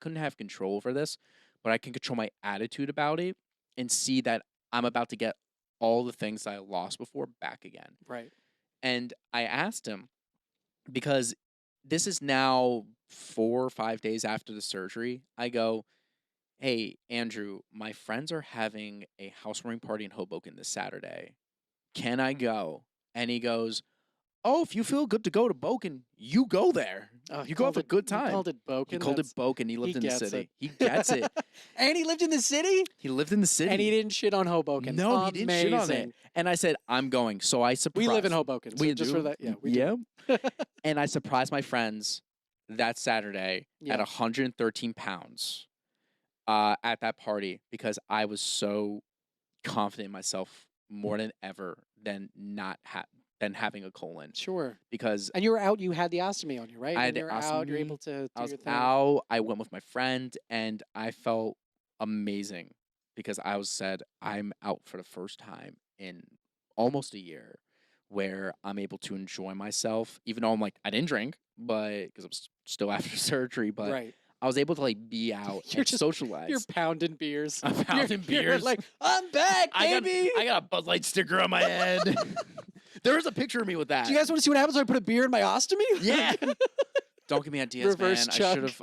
couldn't have control over this, but I can control my attitude about it and see that I'm about to get all the things that I lost before back again. Right. And I asked him, because this is now 4 or 5 days after the surgery. I go, "Hey, Andrew, my friends are having a housewarming party in Hoboken this Saturday. Can I go?" And he goes, "Oh, if you feel good to go to Boken, you go there. Oh, You go have a good You time." called it Boken. He called it Boken. He lived in the gets city. it. He gets it. And he lived in the city? He lived in the city. And he didn't shit on Hoboken. No, he didn't shit on it. Amazing. And I said, "I'm going." So I surprised. We live in Hoboken. So We just do. for that, yeah, we yeah. do. And I surprised my friends that Saturday Yeah. at 113 pounds at that party, because I was so confident in myself more than ever than than having a colon. Sure. Because And you were out, you had the ostomy on you, right? I And had the you're out, you're ostomy, able to I do was your thing. out, I went with my friend, and I felt amazing because I said, I'm out for the first time in almost a year, where I'm able to enjoy myself, even though I'm like, I didn't drink, but because I'm still after surgery, but Right. I was able to like be out You're and just- socialize. You're pounding beers. I'm pounding You're beers. like, I'm back, baby. I got a Bud Light sticker on my head. There is a picture of me with that. Do you guys want to see what happens when I put a beer in my ostomy? Yeah. Don't give me ideas, Reverse man. chug. I should have.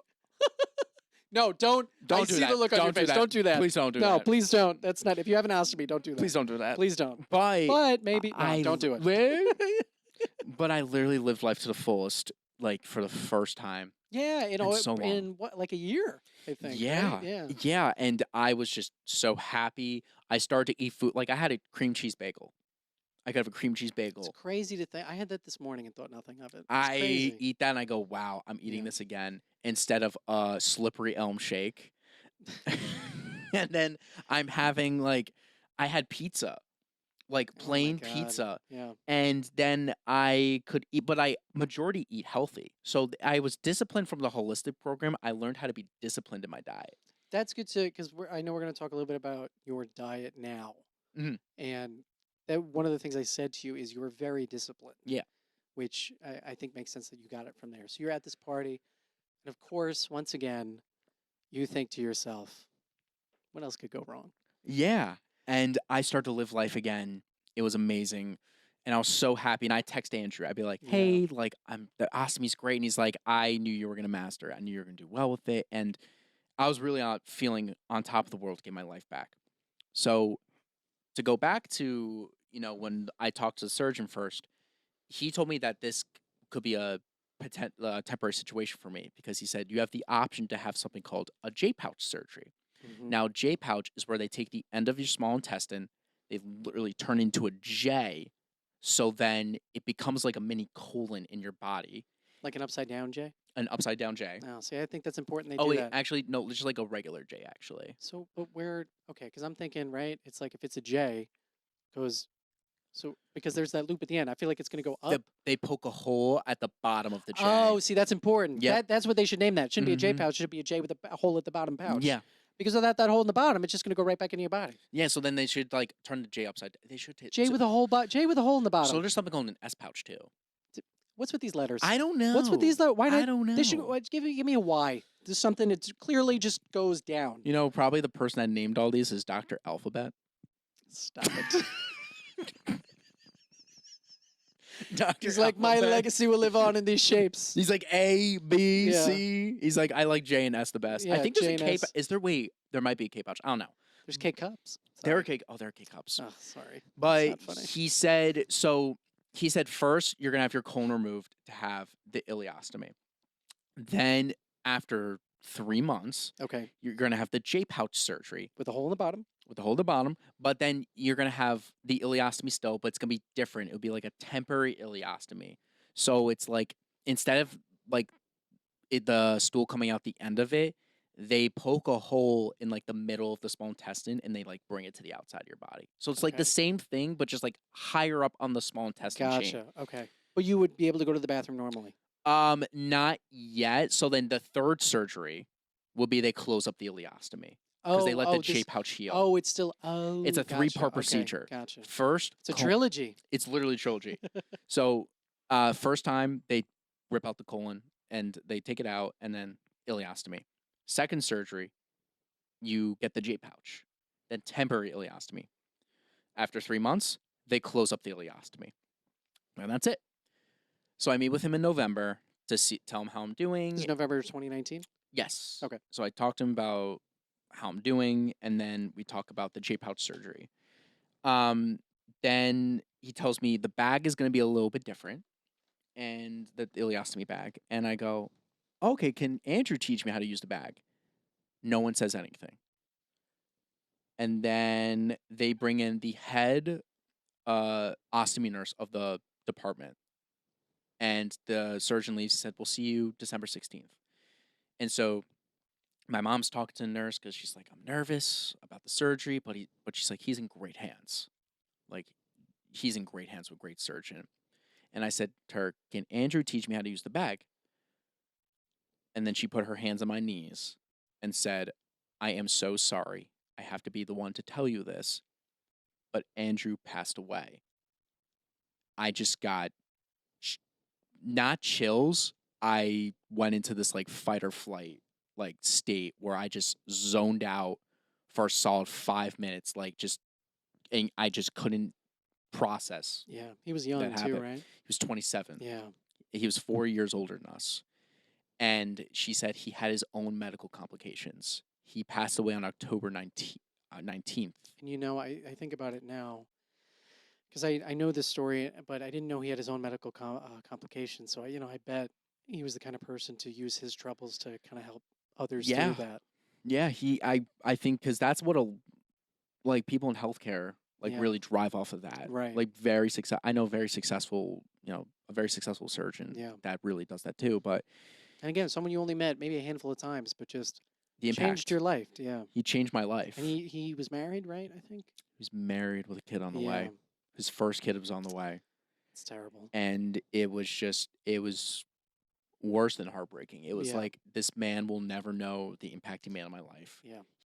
No, don't. I do see that. the look on your Don't do face. that. Don't do that. Please don't do No, that. please don't. That's not. If you have an ostomy, don't do that. Please don't do that. Please don't. But maybe. No, don't do it. But I literally lived life to the fullest, like for the first time. Yeah, so long. in what, like a year, I think. Yeah. Right? Yeah. Yeah. And I was just so happy. I started to eat food. Like I had a cream cheese bagel. I could have a cream cheese bagel. It's crazy to think. I had that this morning and thought nothing of it. It's I crazy. eat that and I go, wow, I'm eating Yeah. this again instead of a slippery elm shake. And then I'm having like, I had pizza, like Oh my plain God. pizza. Yeah. And then I could eat, but I majority eat healthy. So I was disciplined from the holistic program. I learned how to be disciplined in my diet. That's good to, because I know we're going to talk a little bit about your diet now. Mhm. And that one of the things I said to you is you were very disciplined. Yeah. Which I think makes sense that you got it from there. So you're at this party. And of course, once again, you think to yourself, what else could go wrong? Yeah. And I started to live life again. It was amazing. And I was so happy. And I text Andrew. I'd be like, Yeah. hey, like the ostomy's great. And he's like, I knew you were gonna master it. I knew you were gonna do well with it. And I was really feeling on top of the world to get my life back. So to go back to, when I talked to the surgeon first, he told me that this could be a temporary situation for me, because he said you have the option to have something called a J pouch surgery. Mhm. Now, J pouch is where they take the end of your small intestine, they literally turn into a J, so then it becomes like a mini colon in your body, Like an upside down J? an upside down J. Oh, see, I think that's important they Oh do wait, that. actually no, just like a regular J actually. So, but okay, because I'm thinking, right, it's like if it's a J, goes, so, because there's that loop at the end, I feel like it's going to go up. They poke a hole at the bottom of the J. Oh, see, that's important. Yep. That's what they should name that. It shouldn't be a J Mhm. pouch, it should be a J with a hole at the bottom pouch. Yeah. Because of that hole in the bottom, it's just going to go right back into your body. Yeah, so then they should like turn the J upside. They should J so, with a hole, J with a hole in the bottom. so there's something called an S pouch too. What's with these letters? I don't know. What's with these letters? Why not? I don't know. They should give me a Y. There's something that clearly just goes down. Probably the person that named all these is Dr. Alphabet. Stop it. Dr. He's like, my Alphabet. legacy will live on in these shapes. He's like A, B, Yeah. C. He's like, I like J and S the best. I Yeah, think there's J a and K. S. Is there? Wait, there might be a K pouch. I don't know. There's K cups. There are K. Oh, there are K cups. Oh, sorry. But not funny. he said so. He said first you're gonna have your colon removed to have the ileostomy. Then after 3 months, Okay. you're gonna have the J pouch surgery With a hole in the bottom. with the hole at the bottom. But then you're gonna have the ileostomy still, but it's gonna be different. It'll be like a temporary ileostomy. So it's like instead of like the stool coming out the end of it, they poke a hole in like the middle of the small intestine and they like bring it to the outside of your body. So it's like Okay. the same thing, but just like higher up on the small intestine chain. Gotcha. Okay. But you would be able to go to the bathroom normally. Not yet. So then the third surgery will be they close up the ileostomy because they let the J pouch heal. Oh, it's still. Oh, It's a gotcha. 3-part Okay, procedure. Gotcha. First, It's a trilogy. It's literally a trilogy. So first time they rip out the colon and they take it out, and then ileostomy. Second surgery, you get the J pouch, then temporary ileostomy. After 3 months, they close up the ileostomy, and that's it. So I meet with him in November to tell him how I'm This doing. is November 2019. Yes. Okay. So I talked to him about how I'm doing, and then we talk about the J pouch surgery. Then he tells me the bag is going to be a little bit different, and the ileostomy bag. And I go, okay, can Andrew teach me how to use the bag? No one says anything. And then they bring in the head ostomy nurse of the department. And the surgeon leaves and said, we'll see you December 16th. And so my mom's talking to the nurse because she's like, I'm nervous about the surgery, but she's like, he's in great hands. Like, he's in great hands with a great surgeon. And I said to her, can Andrew teach me how to use the bag? And then she put her hands on my knees and said, I am so sorry. I have to be the one to tell you this, but Andrew passed away. I just got not chills. I went into this like fight or flight like state where I just zoned out for a solid 5 minutes, like just, and I just couldn't process Yeah, he was young that too, happened. right? He was 27. Yeah. He was 4 years older than us. And she said he had his own medical complications. He passed away on October 19th. And I think about it now because I know this story, but I didn't know he had his own medical complications. So I bet he was the kind of person to use his troubles to kind of help others Yeah. through that. Yeah, I think because that's what like people in healthcare like Yeah. really drive off of that. Right. Like I know very successful, a very successful surgeon Yeah. that really does that too. But And again, someone you only met maybe a handful of times, but just the changed impact, your life. Yeah. he changed my life. And he was married, right? I think. He was married with a kid on the Yeah. way. His first kid was on the way. It's terrible. And it was worse than heartbreaking. It was Yeah. like, this man will never know the impact he made on my life. Yeah.